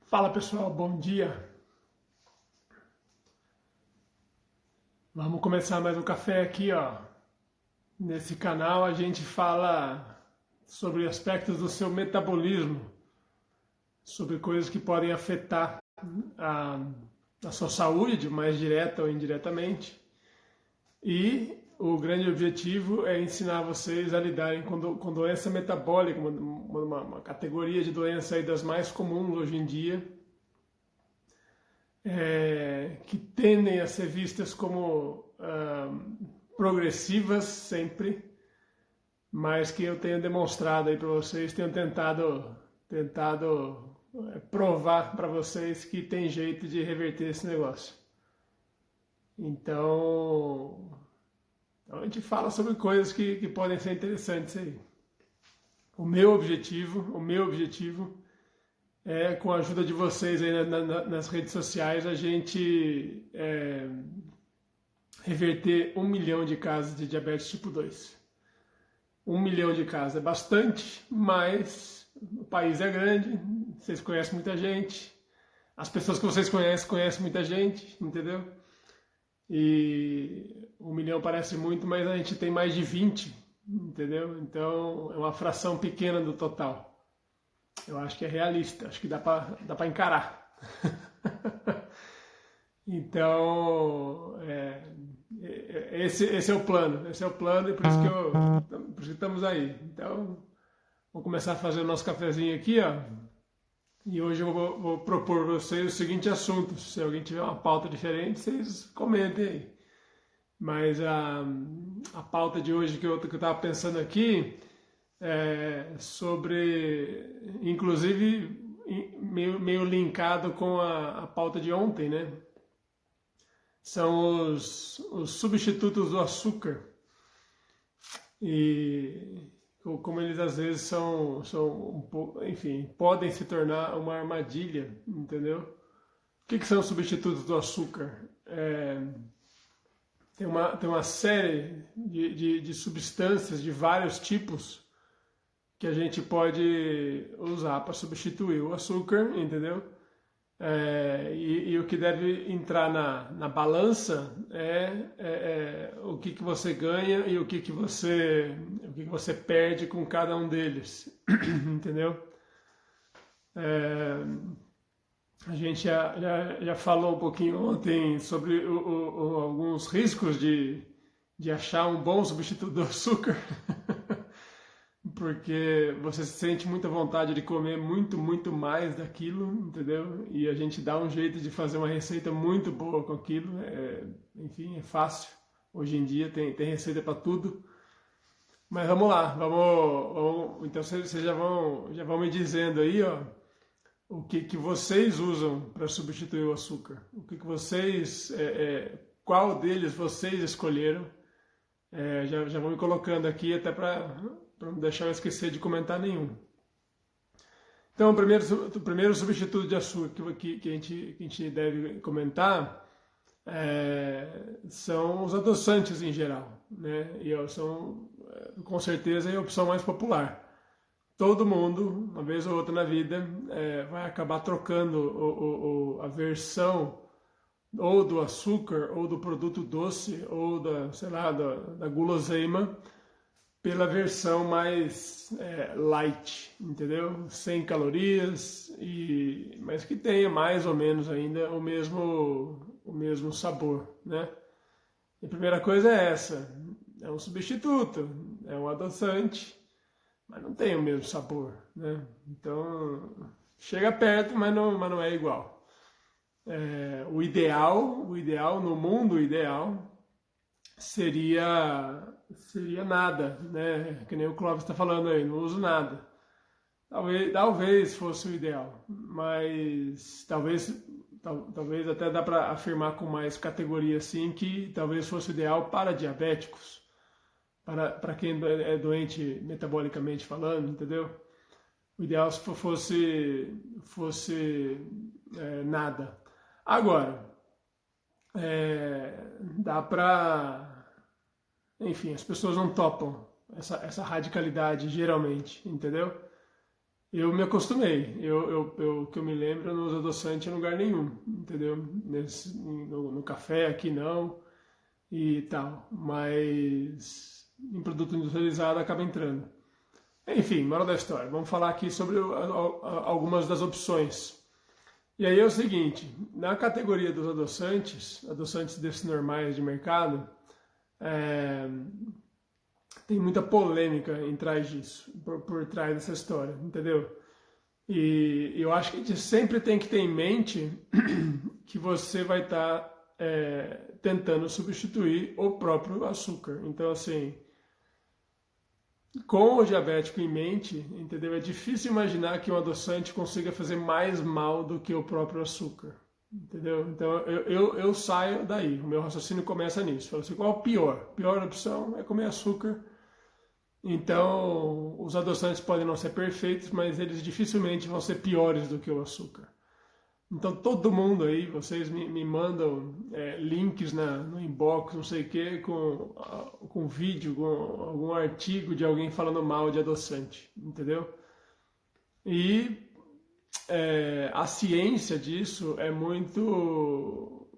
Fala pessoal, bom dia. Vamos começar mais um café aqui, ó. Nesse canal a gente fala sobre aspectos do seu metabolismo, sobre coisas que podem afetar a, a sua saúde, de mais direta ou indiretamente. E o grande objetivo é ensinar vocês a lidarem com doença metabólica, uma categoria de doença aí das mais comuns hoje em dia, que tendem a ser vistas como progressivas sempre, mas que eu tenho demonstrado aí para vocês, tenho tentado provar para vocês que tem jeito de reverter esse negócio. Então a gente fala sobre coisas que podem ser interessantes aí. O meu objetivo com a ajuda de vocês aí nas redes sociais, a gente reverter 1 milhão de casos de diabetes tipo 2. 1 milhão de casos é bastante, mas o país é grande, vocês conhecem muita gente, as pessoas que vocês conhecem muita gente, entendeu? E 1 milhão parece muito, mas a gente tem mais de 20, entendeu? Então é uma fração pequena do total. Eu acho que é realista, acho que dá para encarar. Então, esse é o plano, e por isso que estamos aí. Então, vamos começar a fazer o nosso cafezinho aqui, ó. E hoje eu vou propor para vocês o seguinte assunto. Se alguém tiver uma pauta diferente, vocês comentem aí. Mas a pauta de hoje que eu estava pensando aqui sobre, inclusive, meio linkado com a pauta de ontem, né? São os substitutos do açúcar. E como eles às vezes são um pouco, enfim, podem se tornar uma armadilha, entendeu? O que são os substitutos do açúcar? Tem uma série de substâncias de vários tipos que a gente pode usar para substituir o açúcar, entendeu? E o que deve entrar na balança é o que você ganha e o que você perde com cada um deles, entendeu? A gente já falou um pouquinho ontem sobre alguns riscos de achar um bom substituto do açúcar. Porque você sente muita vontade de comer muito, muito mais daquilo, entendeu? E a gente dá um jeito de fazer uma receita muito boa com aquilo. Enfim, é fácil. Hoje em dia tem receita para tudo. Mas vamos lá, então vocês já vão me dizendo aí, ó, o que vocês usam para substituir o açúcar. O que vocês, qual deles vocês escolheram. Já vão me colocando aqui até para não deixar eu esquecer de comentar nenhum. Então, o primeiro substituto de açúcar que a gente deve comentar são os adoçantes em geral, né? E são, com certeza, a opção mais popular. Todo mundo, uma vez ou outra na vida, vai acabar trocando a versão ou do açúcar, ou do produto doce, ou da guloseima, pela versão mais light, entendeu? Sem calorias, mas que tenha mais ou menos ainda o mesmo sabor, né? E a primeira coisa é essa, é um substituto, é um adoçante, mas não tem o mesmo sabor, né? Então, chega perto, mas não é igual. O ideal, no mundo ideal, seria nada, né? Que nem o Clóvis está falando aí, não uso nada. Talvez fosse o ideal, mas talvez até dá para afirmar com mais categoria assim que talvez fosse o ideal para diabéticos, para quem é doente metabolicamente falando, entendeu? O ideal se fosse nada. Agora, dá para... Enfim, as pessoas não topam essa radicalidade, geralmente, entendeu? Eu me acostumei. Que eu me lembro, eu não uso adoçante em lugar nenhum, entendeu? No café aqui não e tal. Mas em produto industrializado acaba entrando. Enfim, moral da história. Vamos falar aqui sobre algumas das opções. E aí é o seguinte, na categoria dos adoçantes, adoçantes desses normais de mercado, é, tem muita polêmica em trás disso, por trás dessa história, entendeu? E eu acho que a gente sempre tem que ter em mente que você vai estar tentando substituir o próprio açúcar. Então, assim, com o diabético em mente, entendeu? É difícil imaginar que um adoçante consiga fazer mais mal do que o próprio açúcar, entendeu? Então eu saio daí, o meu raciocínio começa nisso. Falo assim, qual a pior? A pior opção é comer açúcar. Então, os adoçantes podem não ser perfeitos, mas eles dificilmente vão ser piores do que o açúcar. Então, todo mundo aí, vocês me mandam links no inbox, não sei o quê, com vídeo, com algum artigo de alguém falando mal de adoçante, entendeu? E a ciência disso é muito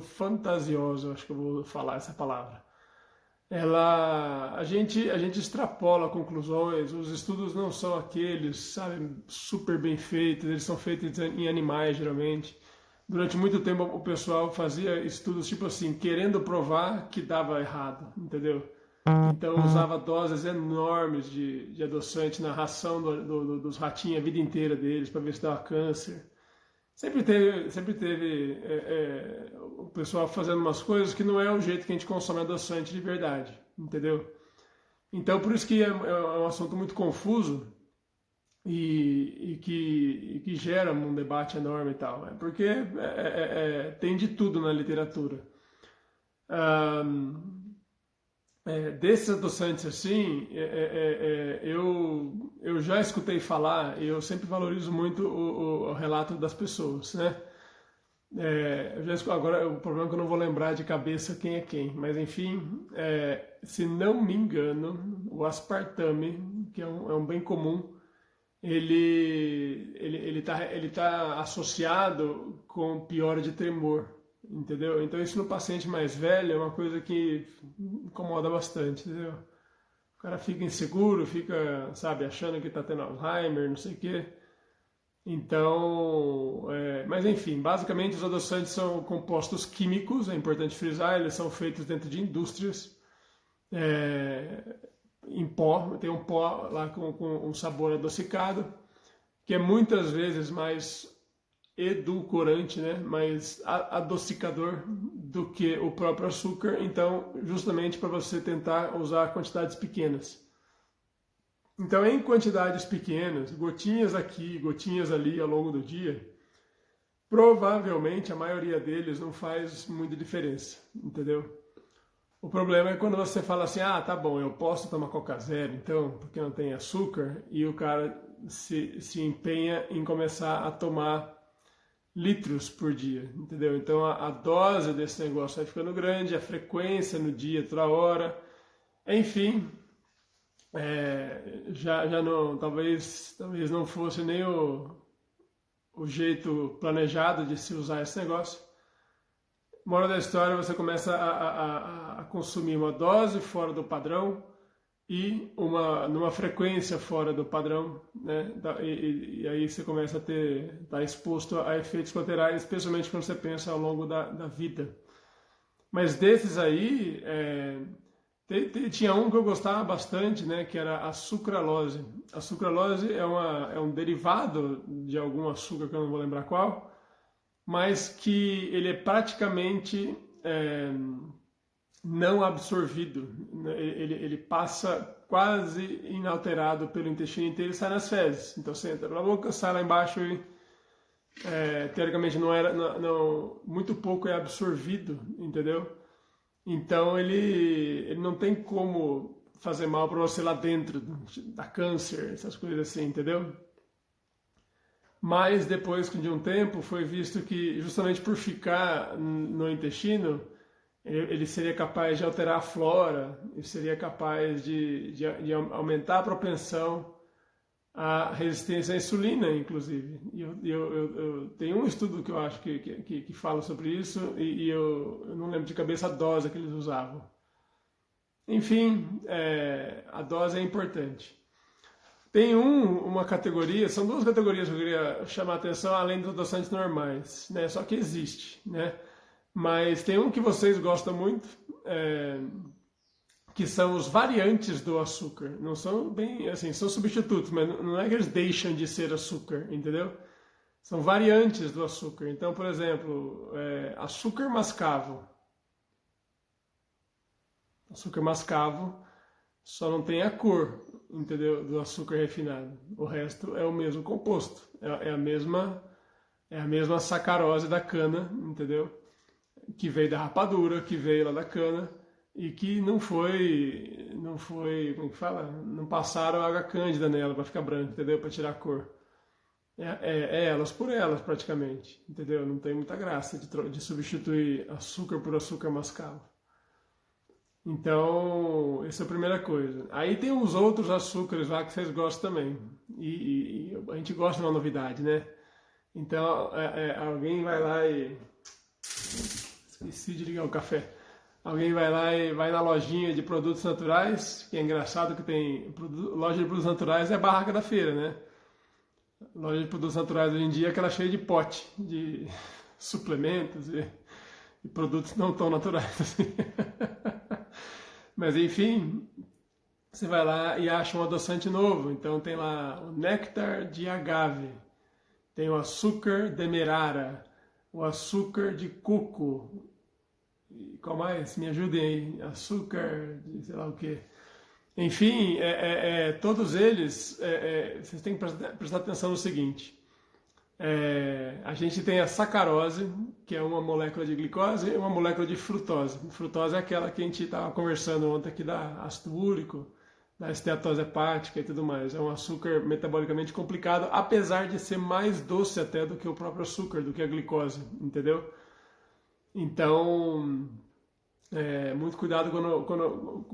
fantasiosa, acho que eu vou falar essa palavra. A gente extrapola conclusões, os estudos não são aqueles, sabe, super bem feitos, eles são feitos em animais geralmente. Durante muito tempo o pessoal fazia estudos tipo assim, querendo provar que dava errado, entendeu? Então usava doses enormes de adoçante na ração dos ratinhos a vida inteira deles para ver se dava câncer. Sempre teve o pessoal fazendo umas coisas que não é o jeito que a gente consome adoçante de verdade, entendeu? Então, por isso que é um assunto muito confuso e que gera um debate enorme e tal. É porque tem de tudo na literatura. Desses adoçantes assim, eu já escutei falar, e eu sempre valorizo muito o relato das pessoas, né? Agora, o problema é que eu não vou lembrar de cabeça quem é quem, mas enfim, se não me engano, o aspartame, que é um bem comum, ele tá associado com piora de tremor, entendeu? Então isso no paciente mais velho é uma coisa que incomoda bastante, entendeu? O cara fica inseguro, fica, sabe, achando que está tendo Alzheimer, não sei o quê. Então, mas enfim, basicamente os adoçantes são compostos químicos, é importante frisar, eles são feitos dentro de indústrias, é, em pó, tem um pó lá com um sabor adocicado, que é muitas vezes mais edulcorante, né, mais adocicador do que o próprio açúcar, então justamente para você tentar usar quantidades pequenas. Então, em quantidades pequenas, gotinhas aqui, gotinhas ali ao longo do dia, provavelmente a maioria deles não faz muita diferença, entendeu? O problema é quando você fala assim, ah, tá bom, eu posso tomar Coca Zero, então, porque não tem açúcar, e o cara se empenha em começar a tomar litros por dia, entendeu? Então a dose desse negócio vai ficando grande, a frequência no dia, toda hora, enfim, já não, talvez não fosse nem o jeito planejado de se usar esse negócio. Moral da história, você começa a consumir uma dose fora do padrão e numa frequência fora do padrão, né? E aí você começa a estar exposto a efeitos colaterais, especialmente quando você pensa ao longo da vida. Mas desses aí, tinha um que eu gostava bastante, né? Que era a sucralose. A sucralose é um derivado de algum açúcar que eu não vou lembrar qual, mas que ele é praticamente não absorvido. Ele passa quase inalterado pelo intestino inteiro e sai nas fezes. Então você entra pela boca, sai lá embaixo e teoricamente muito pouco é absorvido, entendeu? Então ele não tem como fazer mal para você lá dentro, da câncer, essas coisas assim, entendeu? Mas depois de um tempo foi visto que justamente por ficar no intestino ele seria capaz de alterar a flora, ele seria capaz de aumentar a propensão a resistência à insulina, inclusive. E eu tenho um estudo que eu acho que fala sobre isso, e eu não lembro de cabeça a dose que eles usavam. Enfim, a dose é importante. Tem uma categoria, são duas categorias que eu queria chamar a atenção, além dos adoçantes normais, né? Só que existe, né? Mas tem um que vocês gostam muito, que são os variantes do açúcar. Não são bem, assim, são substitutos, mas não é que eles deixam de ser açúcar, entendeu? São variantes do açúcar. Então, por exemplo, açúcar mascavo. Açúcar mascavo só não tem a cor, entendeu? Do açúcar refinado. O resto é o mesmo composto. É a mesma sacarose da cana, entendeu? Que veio da rapadura, que veio lá da cana e que não foi, como é que fala? Não passaram água cândida nela para ficar branca, entendeu? Para tirar a cor. É elas por elas praticamente, entendeu? Não tem muita graça de substituir açúcar por açúcar mascavo. Então, essa é a primeira coisa. Aí tem uns outros açúcares lá que vocês gostam também. E a gente gosta de uma novidade, né? Então, alguém vai lá e... Esqueci de ligar o café. Alguém vai lá e vai na lojinha de produtos naturais, que é engraçado que tem... Loja de produtos naturais é a barraca da feira, né? Loja de produtos naturais hoje em dia é aquela cheia de pote, de suplementos e produtos não tão naturais assim. Mas enfim, você vai lá e acha um adoçante novo. Então tem lá o néctar de agave, tem o açúcar demerara, o açúcar de coco. E qual mais? Me ajudem aí. Açúcar de sei lá o quê. Enfim, todos eles, vocês têm que prestar atenção no seguinte. A gente tem a sacarose, que é uma molécula de glicose, e uma molécula de frutose. Frutose é aquela que a gente estava conversando ontem aqui da ácido úrico, da esteatose hepática e tudo mais. É um açúcar metabolicamente complicado, apesar de ser mais doce até do que o próprio açúcar, do que a glicose, entendeu? Então, muito cuidado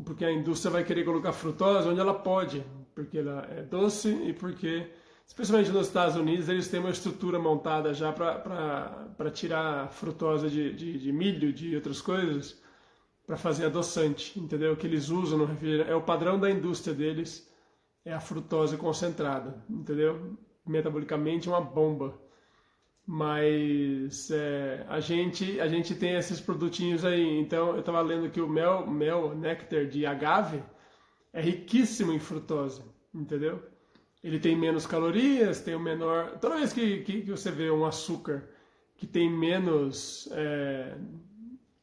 porque a indústria vai querer colocar frutose onde ela pode, porque ela é doce e porque, especialmente nos Estados Unidos, eles têm uma estrutura montada já para tirar frutose de milho, de outras coisas, para fazer adoçante, entendeu? O que eles usam no refrigerante, é o padrão da indústria deles, é a frutose concentrada, entendeu? Metabolicamente uma bomba. Mas a gente tem esses produtinhos aí. Então eu estava lendo que o mel néctar de agave é riquíssimo em frutose, entendeu? Ele tem menos calorias, tem o menor. Toda vez que você vê um açúcar que tem menos.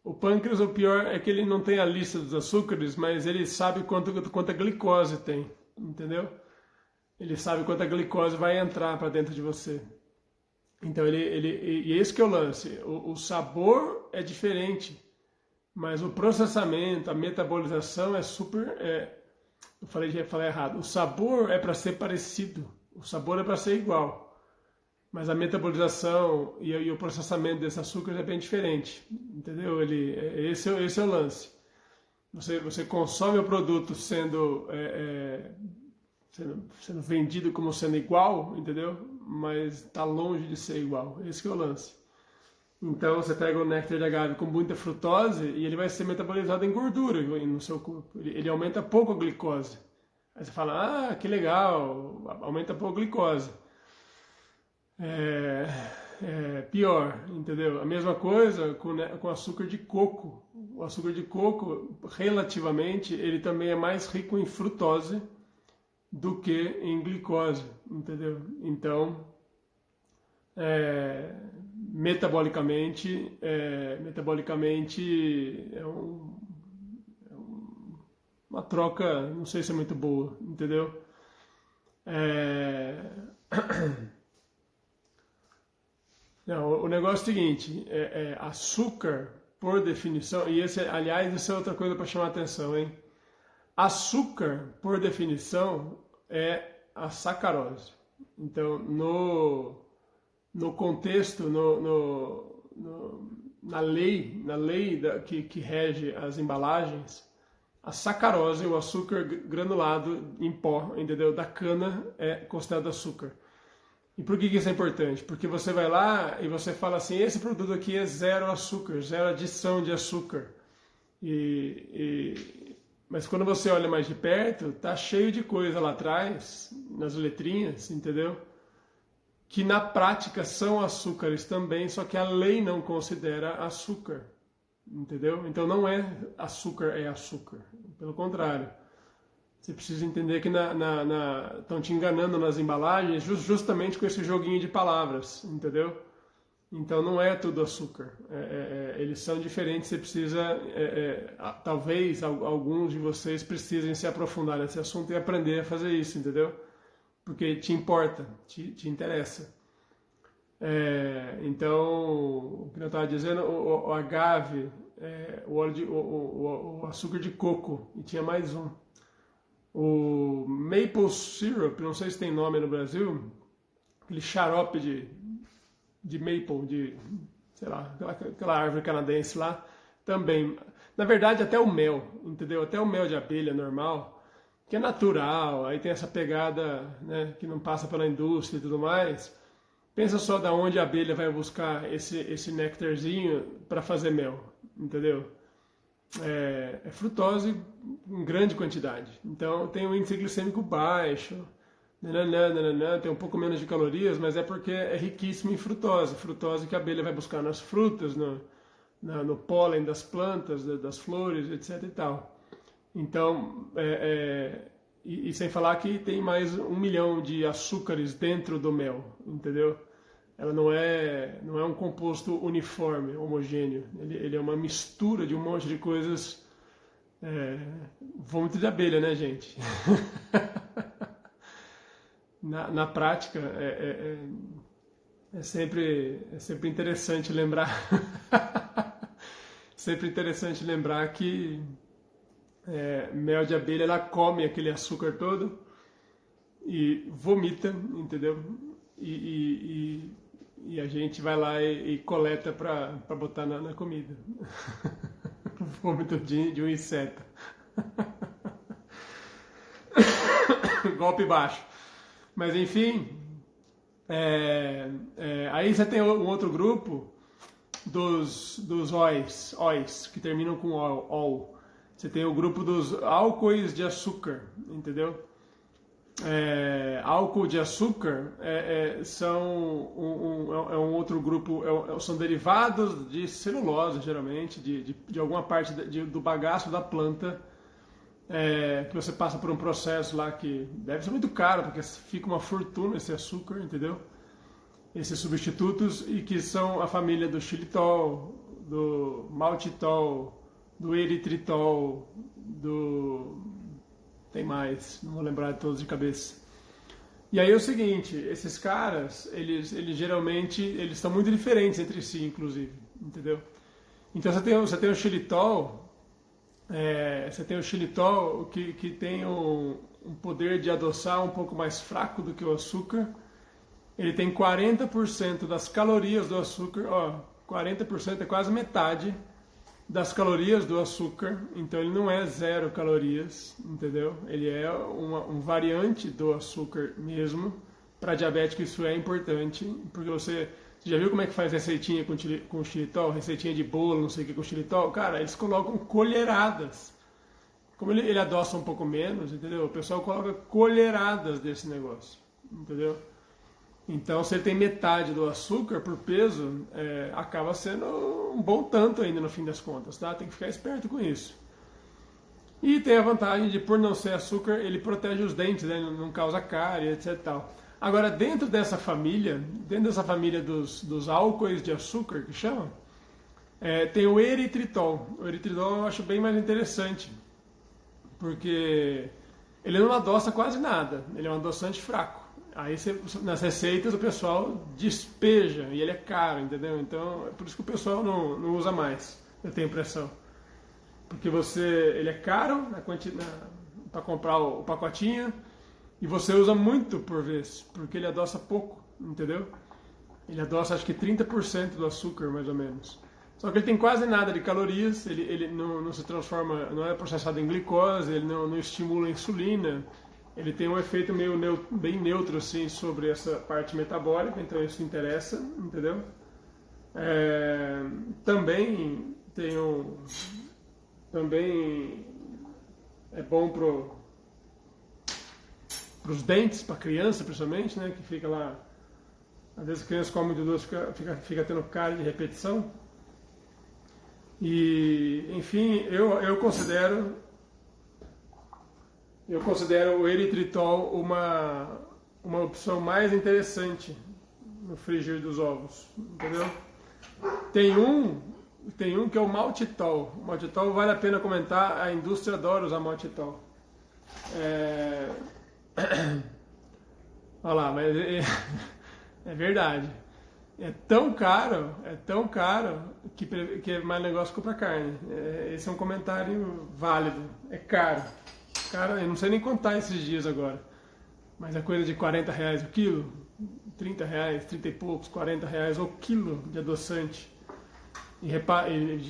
O pâncreas, o pior é que ele não tem a lista dos açúcares, mas ele sabe quanta glicose tem, entendeu? Ele sabe quanta glicose vai entrar para dentro de você. Então e esse que é o lance. O sabor é diferente, mas o processamento, a metabolização é super. Já falei errado. O sabor é para ser parecido, o sabor é para ser igual, mas a metabolização e o processamento desse açúcar é bem diferente, entendeu? Esse é o lance. Você consome o produto sendo vendido como sendo igual, entendeu? Mas está longe de ser igual. Esse que é o lance. Então você pega o néctar de agave com muita frutose e ele vai ser metabolizado em gordura no seu corpo. Ele aumenta pouco a glicose. Aí você fala, que legal, aumenta pouco a glicose. Pior, entendeu? A mesma coisa com açúcar de coco. O açúcar de coco, relativamente, ele também é mais rico em frutose do que em glicose, entendeu? Então, metabolicamente uma troca, não sei se é muito boa, entendeu? Não, o negócio é o seguinte, açúcar, por definição, e aliás, isso é outra coisa para chamar a atenção, hein? Açúcar, por definição, é a sacarose. Então, no contexto, na lei que rege as embalagens, A sacarose, o açúcar granulado em pó, entendeu? Da cana é considerado açúcar. E por que isso é importante? Porque você vai lá e você fala assim, esse produto aqui é zero açúcar, zero adição de açúcar. Mas quando você olha mais de perto, tá cheio de coisa lá atrás, nas letrinhas, entendeu? Que na prática são açúcares também, só que a lei não considera açúcar, entendeu? Então não é açúcar, é açúcar. Pelo contrário. Você precisa entender que estão te enganando nas embalagens justamente com esse joguinho de palavras, entendeu? Então não é tudo açúcar. Eles são diferentes, você precisa... talvez alguns de vocês precisem se aprofundar nesse assunto e aprender a fazer isso, entendeu? Porque te importa, te interessa. Então, o que eu estava dizendo, o agave, o açúcar de coco, e tinha mais um. O maple syrup, não sei se tem nome no Brasil, aquele xarope de maple, sei lá, aquela árvore canadense lá, também. Na verdade, até o mel, entendeu? Até o mel de abelha normal, que é natural, aí tem essa pegada, né, que não passa pela indústria e tudo mais. Pensa só da onde a abelha vai buscar esse néctarzinho para fazer mel, entendeu? É frutose em grande quantidade. Então tem um índice glicêmico baixo, tem um pouco menos de calorias, mas é porque é riquíssimo em frutose. Frutose que a abelha vai buscar nas frutas, no pólen das plantas, das flores, etc. e tal. Então, e sem falar que tem mais 1 milhão de açúcares dentro do mel, entendeu? Ela não é um composto uniforme, homogêneo. Ele é uma mistura de um monte de coisas. Vômito de abelha, né, gente? Na prática, é sempre interessante lembrar. Sempre interessante lembrar que mel de abelha, ela come aquele açúcar todo e vomita, entendeu? E a gente vai lá e coleta para botar na comida. Vômito de um inseto. Golpe baixo. Mas enfim, aí você tem um outro grupo dos OIs, que terminam com ol. Você tem o grupo dos álcoois de açúcar, entendeu? Álcool de açúcar são um outro grupo, são derivados de celulose, geralmente, de alguma parte do bagaço da planta, que você passa por um processo lá que deve ser muito caro, porque fica uma fortuna esse açúcar, entendeu? Esses substitutos, e que são a família do xilitol, do maltitol, do eritritol, tem mais, não vou lembrar de todos de cabeça. E aí é o seguinte, esses caras, eles geralmente, eles estão muito diferentes entre si, inclusive, entendeu? Então você tem o xilitol, que tem um poder de adoçar um pouco mais fraco do que o açúcar. Ele tem 40% das calorias do açúcar, 40% é quase metade das calorias do açúcar, então ele não é zero calorias, entendeu? Ele é um variante do açúcar mesmo. Para diabético isso é importante, porque você já viu como é que faz receitinha com xilitol, receitinha de bolo, não sei o que com xilitol? Cara, eles colocam colheradas. Como ele adoça um pouco menos, entendeu? O pessoal coloca colheradas desse negócio, entendeu? Então, se ele tem metade do açúcar por peso, acaba sendo um bom tanto ainda no fim das contas, tá? Tem que ficar esperto com isso. E tem a vantagem de, por não ser açúcar, ele protege os dentes, né? Não causa cárie, etc. Tal. Agora, dentro dessa família dos álcoois de açúcar, que chamam, tem o eritritol. O eritritol eu acho bem mais interessante, porque ele não adoça quase nada, ele é um adoçante fraco. Aí nas receitas o pessoal despeja, e ele é caro, entendeu? Então é por isso que o pessoal não usa mais, eu tenho impressão. Porque ele é caro para comprar o pacotinho, e você usa muito por vez, porque ele adoça pouco, entendeu? Ele adoça acho que 30% do açúcar, mais ou menos. Só que ele tem quase nada de calorias, ele não se transforma, não é processado em glicose, ele não estimula a insulina, ele tem um efeito meio bem neutro assim sobre essa parte metabólica, então isso interessa, entendeu? Também também é bom pros dentes, para criança principalmente, né, que fica lá, às vezes a criança come muito doce, fica tendo cárie de repetição. E, enfim, eu considero o eritritol uma opção mais interessante no frigir dos ovos, entendeu? Tem um que é o maltitol. O maltitol vale a pena comentar, a indústria adora usar maltitol. Olha lá, mas é verdade. É tão caro que é mais negócio comprar carne. Esse é um comentário válido. É caro. Cara, eu não sei nem contar esses dias agora. Mas é coisa de R$ 40 o quilo, R$ 30, 30 e poucos, R$ 40 o quilo de adoçante. E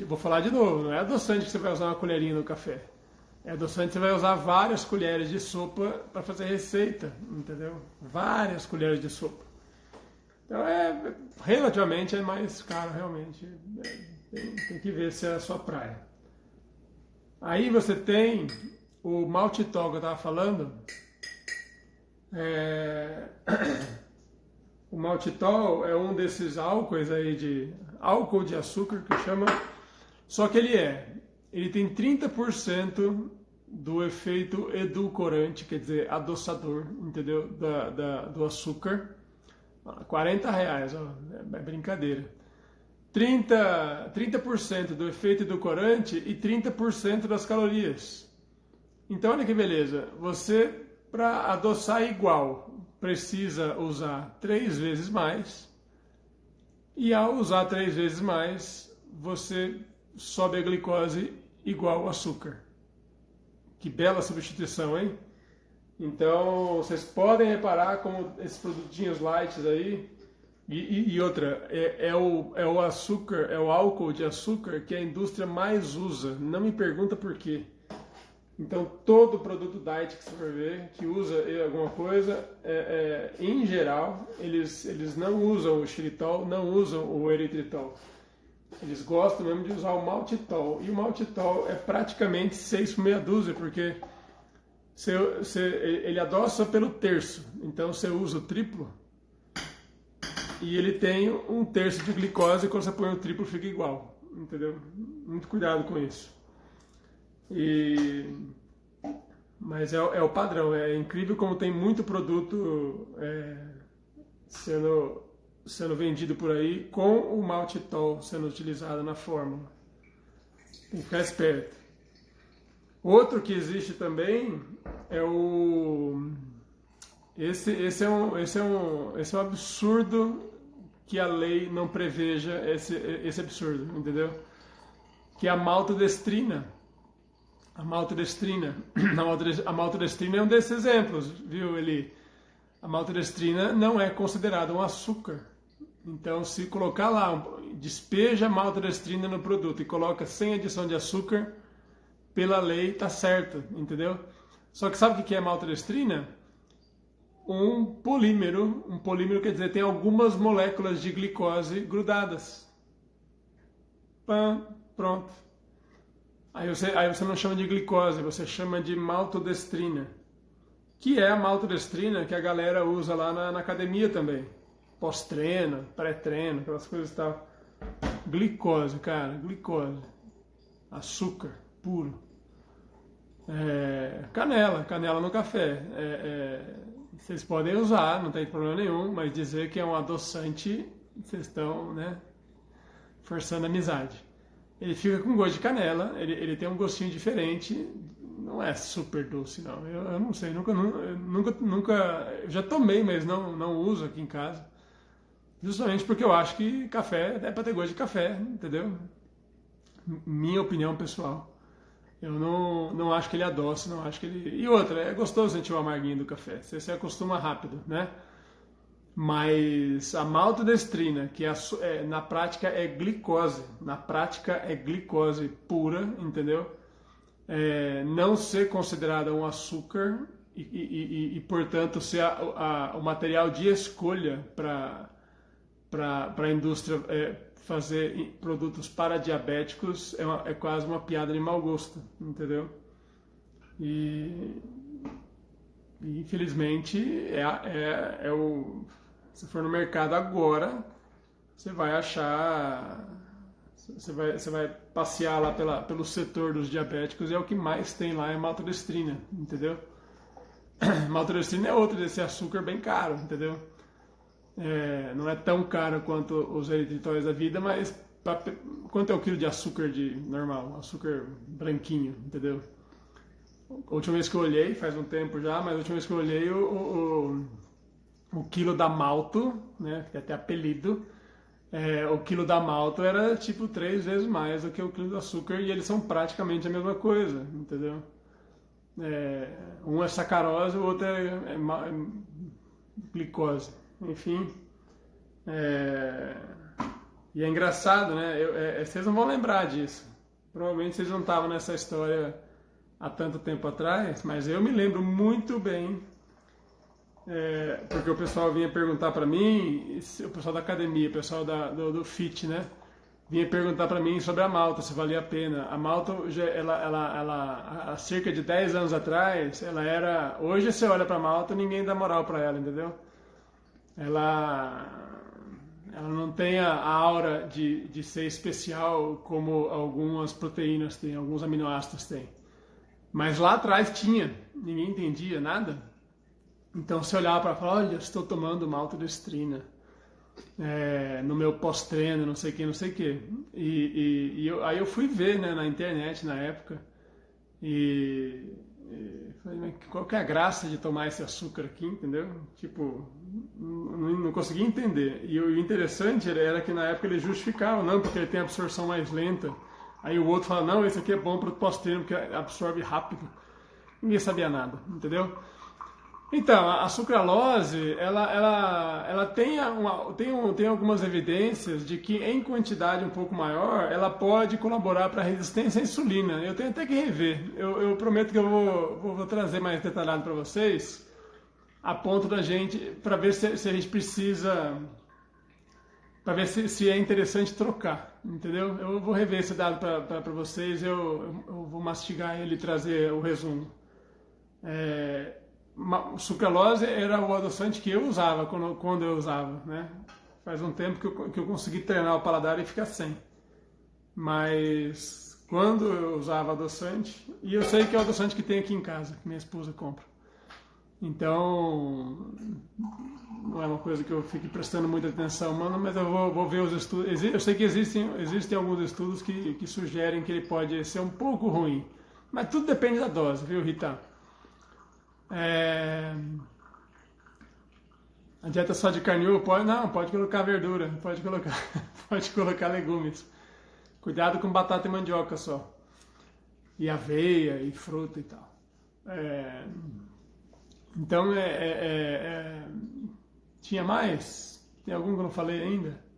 vou falar de novo, não é adoçante que você vai usar uma colherinha no café. É adoçante que você vai usar várias colheres de sopa para fazer receita, entendeu? Várias colheres de sopa. Então relativamente é mais caro, realmente. Tem que ver se é a sua praia. Aí você tem o maltitol que eu estava falando. O maltitol é um desses álcoois aí de álcool de açúcar que chama. Só que ele tem 30% do efeito edulcorante, quer dizer, adoçador, entendeu? Do açúcar. R$ 40, ó, é brincadeira. 30% do efeito edulcorante e 30% das calorias. Então, olha que beleza. Você, para adoçar igual, precisa usar 3 vezes mais. E ao usar 3 vezes mais, você sobe a glicose igual ao açúcar. Que bela substituição, hein? Então, vocês podem reparar como esses produtinhos light aí, e outra, é o açúcar, é o álcool de açúcar que a indústria mais usa. Não me pergunta por quê. Então, todo produto diet que você for ver, que usa alguma coisa, em geral, eles não usam o xilitol, não usam o eritritol. Eles gostam mesmo de usar o maltitol. E o maltitol é praticamente 6 por meia dúzia, porque ele adoça pelo terço, então você usa o triplo e ele tem 1/3 de glicose, e quando você põe o triplo fica igual, entendeu? Muito cuidado com isso. Mas é o padrão, é incrível como tem muito produto sendo vendido por aí com o maltitol sendo utilizado na fórmula. Tem que ficar esperto. Outro que existe também é o... Esse é um absurdo que a lei não preveja esse absurdo, entendeu? Que é a maltodestrina. A maltodestrina. A maltodestrina é um desses exemplos, viu, Eli? A maltodestrina não é considerada um açúcar. Então, se colocar lá, despeja a maltodestrina no produto e coloca sem adição de açúcar, pela lei tá certo, entendeu? Só que sabe o que é maltodestrina? Um polímero quer dizer, tem algumas moléculas de glicose grudadas. Pã, pronto. Aí você não chama de glicose, você chama de maltodestrina. Que é a maltodestrina que a galera usa lá na academia também. Pós-treino, pré-treino, aquelas coisas e tal. Glicose, cara, glicose. Açúcar puro. Canela no café. Vocês podem usar, não tem problema nenhum, mas dizer que é um adoçante, vocês estão, né, forçando a amizade. Ele fica com gosto de canela, ele tem um gostinho diferente, não é super doce não. Eu não sei, nunca, eu já tomei, mas não uso aqui em casa. Justamente porque eu acho que café é para ter gosto de café, entendeu? Minha opinião pessoal. Eu não acho que ele adoce, não acho que ele... E outra, é gostoso sentir o amarguinho do café. Você se acostuma rápido, né? Mas a maltodestrina, que na prática é glicose, na prática é glicose pura, entendeu? Não ser considerada um açúcar portanto, ser o material de escolha para a indústria fazer produtos para diabéticos é quase uma piada de mau gosto, entendeu? E infelizmente se for no mercado agora, você vai achar, você vai passear lá pelo setor dos diabéticos e é o que mais tem lá é maltodestrina, entendeu? Maltodestrina é outro desse açúcar bem caro, entendeu? Não é tão caro quanto os eritritóis da vida, mas quanto é o quilo de açúcar de normal, açúcar branquinho, entendeu? A última vez que eu olhei, faz um tempo já, mas a última vez que eu olhei o quilo da malto, né, que tem até apelido, o quilo da malto era tipo 3 vezes mais do que o quilo do açúcar e eles são praticamente a mesma coisa, entendeu? Um é sacarose, o outro é glicose. Enfim. E é engraçado, né? Vocês não vão lembrar disso. Provavelmente vocês não estavam nessa história há tanto tempo atrás, mas eu me lembro muito bem, porque o pessoal vinha perguntar para mim, o pessoal da academia, o pessoal do FIT, né? Vinha perguntar para mim sobre a malta, se valia a pena. A malta, ela há cerca de 10 anos atrás, ela era... Hoje você olha para a malta, ninguém dá moral para ela, entendeu? Ela não tem a aura de ser especial como algumas proteínas têm, alguns aminoácidos têm. Mas lá atrás tinha, ninguém entendia nada. Então você olhava para falar, olha, estou tomando maltodestrina. No meu pós-treino, não sei o que. Aí eu fui ver, né, na internet na época e falei, mas qual que é a graça de tomar esse açúcar aqui, entendeu? Tipo, não conseguia entender. E o interessante era que na época ele justificava, não, porque ele tem absorção mais lenta. Aí o outro fala, não, esse aqui é bom para o pós-treino porque absorve rápido. Ninguém sabia nada, entendeu? Então, a sucralose, ela tem algumas evidências de que em quantidade um pouco maior, ela pode colaborar para a resistência à insulina. Eu tenho até que rever. Eu prometo que eu vou trazer mais detalhado para vocês, a ponto da gente, para ver se a gente precisa, para ver se é interessante trocar, entendeu? Eu vou rever esse dado para vocês, eu vou mastigar ele e trazer o resumo. Sucralose era o adoçante que eu usava quando eu usava, né? Faz um tempo que eu consegui treinar o paladar e ficar sem. Mas quando eu usava adoçante, e eu sei que é o adoçante que tem aqui em casa, que minha esposa compra. Então, não é uma coisa que eu fique prestando muita atenção, mano, mas eu vou ver os estudos. Eu sei que existem alguns estudos que sugerem que ele pode ser um pouco ruim. Mas tudo depende da dose, viu, Rita? A dieta só de carne pode? Não, pode colocar verdura, pode colocar legumes. Cuidado com batata e mandioca só. E aveia e fruta e tal. Então, tinha mais? Tem algum que eu não falei ainda?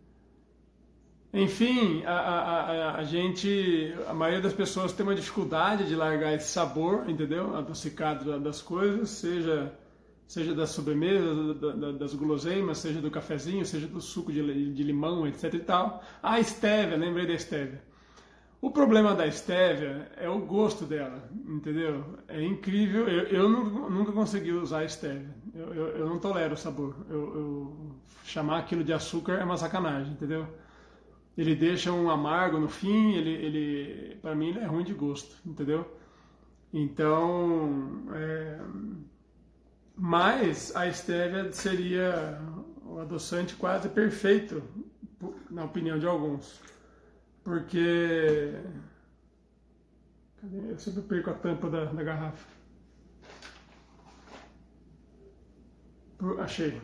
Enfim, a maioria das pessoas tem uma dificuldade de largar esse sabor, entendeu? Adocicado das coisas, seja da sobremesa, das guloseimas, seja do cafezinho, seja do suco de limão, etc e tal. A estévia, lembrei da estévia. O problema da estévia é o gosto dela, entendeu? É incrível, eu nunca consegui usar a estévia. Eu não tolero o sabor. Chamar aquilo de açúcar é uma sacanagem, entendeu? Ele deixa um amargo no fim, para mim ele é ruim de gosto, entendeu? Então, mas a estévia seria o adoçante quase perfeito, na opinião de alguns. Porque... Eu sempre perco a tampa da garrafa. Achei.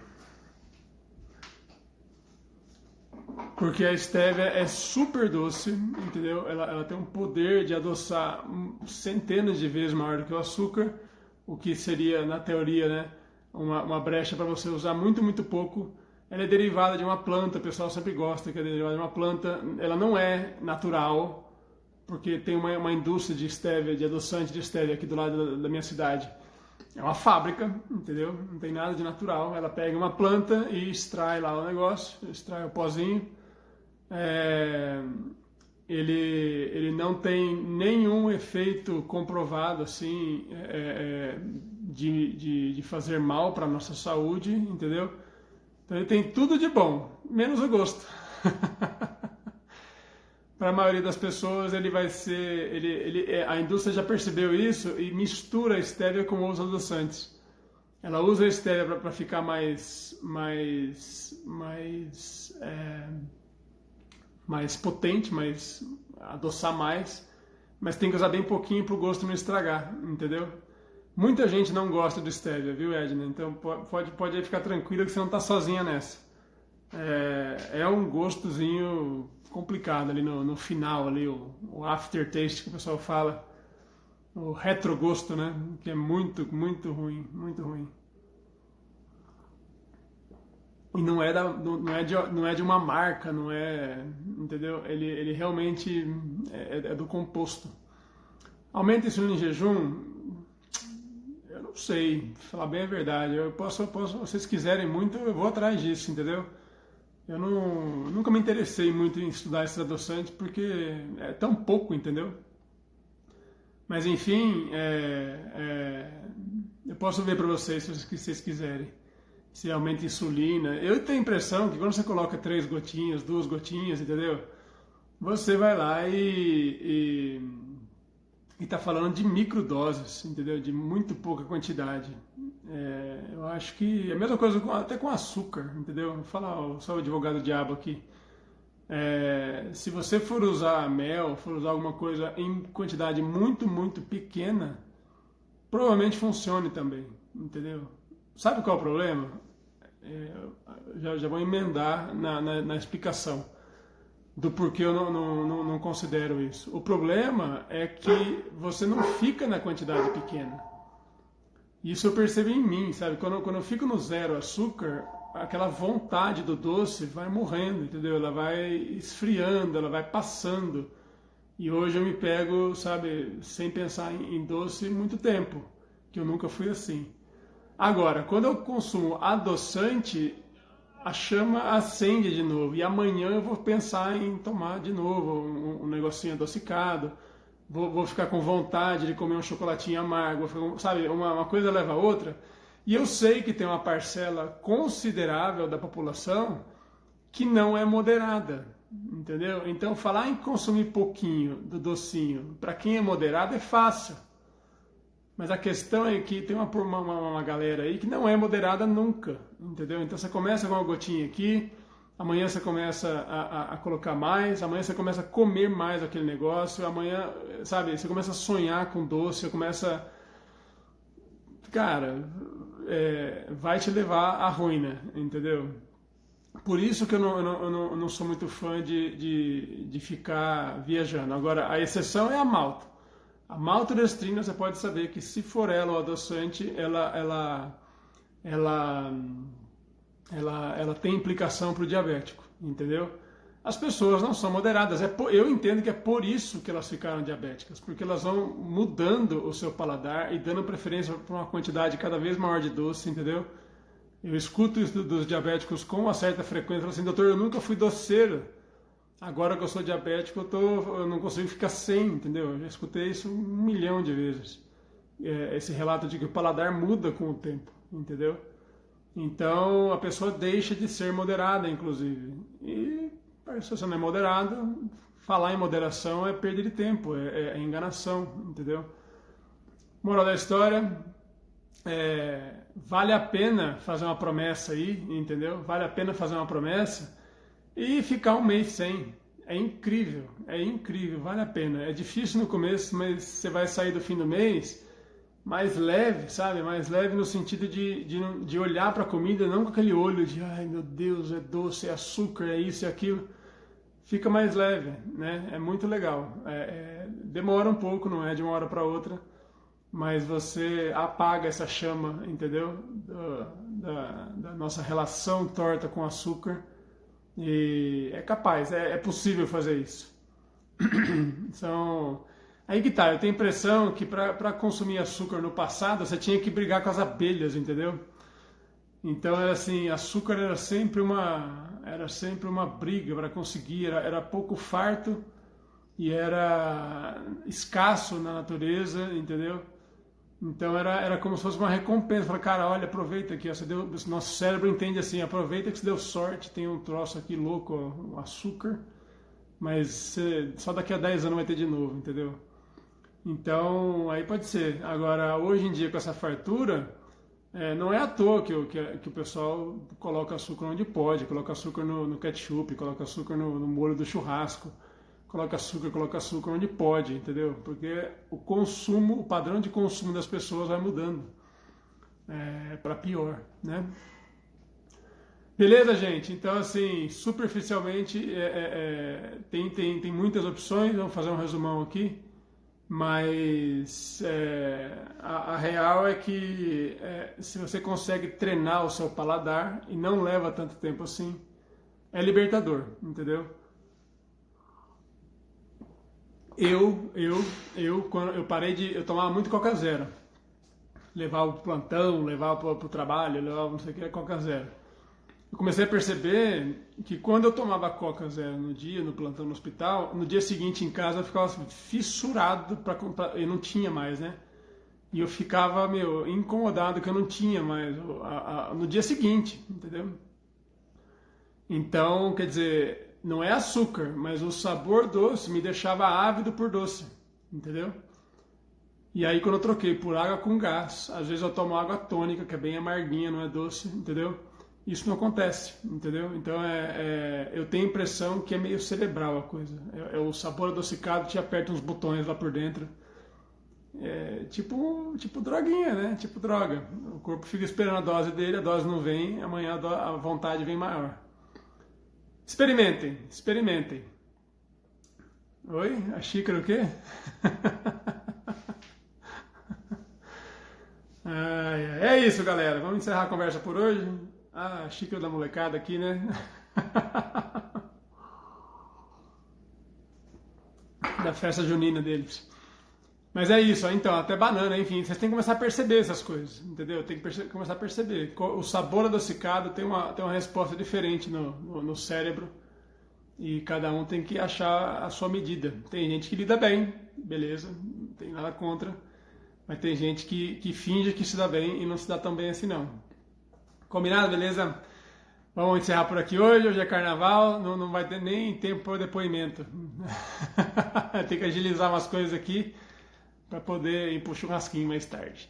Porque a estévia é super doce, entendeu? Ela tem um poder de adoçar centenas de vezes maior do que o açúcar, o que seria, na teoria, né, uma brecha para você usar muito, muito pouco. Ela é derivada de uma planta, o pessoal sempre gosta que é derivada de uma planta. Ela não é natural, porque tem uma indústria de estévia, de adoçante de estévia aqui do lado da minha cidade. É uma fábrica, entendeu? Não tem nada de natural. Ela pega uma planta e extrai lá o negócio, extrai o pozinho. É, ele não tem nenhum efeito comprovado assim de fazer mal para a nossa saúde, entendeu? Então ele tem tudo de bom, menos o gosto. Para a maioria das pessoas ele vai ser, a indústria já percebeu isso e mistura a estévia com os adoçantes. Ela usa a estévia para ficar mais potente, adoçar mais, mas tem que usar bem pouquinho para o gosto não estragar, entendeu? Muita gente não gosta do stevia, viu, Edna? Então pode aí ficar tranquila que você não está sozinha nessa. É um gostozinho complicado ali no final, ali, o aftertaste que o pessoal fala, o retrogosto, né? Que é muito, muito ruim, muito ruim. E não é de uma marca, não é, entendeu? Ele realmente é do composto. Aumenta a insulina em jejum? Eu não sei, pra falar bem a verdade. Eu posso, se vocês quiserem muito, eu vou atrás disso, entendeu? Eu nunca me interessei muito em estudar esses adoçantes porque é tão pouco, entendeu? Mas enfim, eu posso ver para vocês se vocês quiserem. Se aumenta a insulina. Eu tenho a impressão que quando você coloca 3 gotinhas, 2 gotinhas, entendeu? Você vai lá e está falando de microdoses, entendeu? De muito pouca quantidade. Eu acho que é a mesma coisa até com açúcar, entendeu? Vou falar, sou o advogado diabo aqui. Se você for usar mel, for usar alguma coisa em quantidade muito, muito pequena, provavelmente funcione também, entendeu? Sabe qual é o problema? Já vou emendar na explicação do porquê eu não considero isso. O problema é que você não fica na quantidade pequena. Isso eu percebo em mim, sabe? Quando eu fico no zero açúcar, aquela vontade do doce vai morrendo, entendeu? Ela vai esfriando, ela vai passando. E hoje eu me pego, sabe, sem pensar em doce muito tempo, que eu nunca fui assim. Agora, quando eu consumo adoçante, a chama acende de novo. E amanhã eu vou pensar em tomar de novo um negocinho adocicado. Vou ficar com vontade de comer um chocolatinho amargo. Sabe, uma coisa leva a outra. E eu sei que tem uma parcela considerável da população que não é moderada. Entendeu? Então, falar em consumir pouquinho do docinho, para quem é moderado, é fácil. Mas a questão é que tem uma galera aí que não é moderada nunca, entendeu? Então você começa com uma gotinha aqui, amanhã você começa a colocar mais, amanhã você começa a comer mais aquele negócio, amanhã, sabe, você começa a sonhar com doce, você começa... Cara, vai te levar à ruína, entendeu? Por isso que eu não sou muito fã de ficar viajando. Agora, a exceção é a malta. A maltodextrina, você pode saber que se for ela o adoçante, ela tem implicação para o diabético, entendeu? As pessoas não são moderadas. Eu entendo que é por isso que elas ficaram diabéticas, porque elas vão mudando o seu paladar e dando preferência para uma quantidade cada vez maior de doce, entendeu? Eu escuto isso dos diabéticos com uma certa frequência, assim, doutor, eu nunca fui doceiro. Agora que eu sou diabético, eu não consigo ficar sem, entendeu? Eu já escutei isso 1 milhão de vezes. Esse relato de que o paladar muda com o tempo, entendeu? Então, a pessoa deixa de ser moderada, inclusive. E se você não é moderado, falar em moderação é perda de tempo, é enganação, entendeu? Moral da história, vale a pena fazer uma promessa aí, entendeu? Vale a pena fazer uma promessa e ficar 1 mês sem. É incrível, vale a pena. É difícil no começo, mas você vai sair do fim do mês mais leve, sabe? Mais leve no sentido de olhar para a comida, não com aquele olho de, ai meu Deus, é doce, é açúcar, é isso e aquilo. Fica mais leve, né? É muito legal. Demora um pouco, não é de uma hora para outra, mas você apaga essa chama, entendeu? Da nossa relação torta com o açúcar. E é capaz, é possível fazer isso. Então, aí que tá, eu tenho a impressão que para consumir açúcar no passado você tinha que brigar com as abelhas, entendeu? Então era assim, açúcar era sempre uma briga para conseguir, era pouco farto e era escasso na natureza, entendeu? Então era como se fosse uma recompensa. Falei, cara, olha, aproveita aqui, ó, você deu, nosso cérebro entende assim, aproveita que você deu sorte, tem um troço aqui louco, ó, um açúcar, mas só daqui a 10 anos vai ter de novo, entendeu? Então, aí pode ser. Agora, hoje em dia, com essa fartura, não é à toa que o pessoal coloca açúcar onde pode, coloca açúcar no ketchup, coloca açúcar no molho do churrasco, coloca açúcar onde pode, entendeu? Porque o padrão de consumo das pessoas vai mudando para pior, né? Beleza, gente? Então, assim, superficialmente, tem muitas opções, vamos fazer um resumão aqui, mas a real é que se você consegue treinar o seu paladar e não leva tanto tempo assim, é libertador, entendeu? Quando eu parei eu tomava muito Coca Zero. Levava pro plantão, levava pro trabalho, levava não sei o que, Coca Zero. Eu comecei a perceber que quando eu tomava Coca Zero no dia, no plantão no hospital, no dia seguinte em casa eu ficava fissurado para comprar, eu não tinha mais, né? E eu ficava, incomodado que eu não tinha mais no dia seguinte, entendeu? Então, quer dizer, não é açúcar, mas o sabor doce me deixava ávido por doce, entendeu? E aí quando eu troquei por água com gás, às vezes eu tomo água tônica, que é bem amarguinha, não é doce, entendeu? Isso não acontece, entendeu? Então eu tenho a impressão que é meio cerebral a coisa. O sabor adocicado te aperta uns botões lá por dentro. Tipo droguinha, né? Tipo droga. O corpo fica esperando a dose dele, a dose não vem, amanhã a vontade vem maior. Experimentem, experimentem. Oi? A xícara o quê? É isso, galera. Vamos encerrar a conversa por hoje. Ah, a xícara da molecada aqui, né? Da festa junina deles. Mas é isso, então, até banana, enfim, vocês têm que começar a perceber essas coisas, entendeu? Tem que começar a perceber. O sabor adocicado tem uma resposta diferente no cérebro e cada um tem que achar a sua medida. Tem gente que lida bem, beleza, não tem nada contra, mas tem gente que finge que se dá bem e não se dá tão bem assim não. Combinado, beleza? Vamos encerrar por aqui hoje é carnaval, não vai ter nem tempo para o depoimento. Tem que agilizar umas coisas aqui para poder ir pro churrasquinho mais tarde.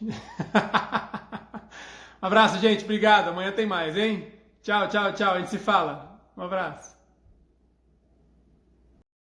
Abraço, gente. Obrigado. Amanhã tem mais, hein? Tchau, tchau, tchau. A gente se fala. Um abraço.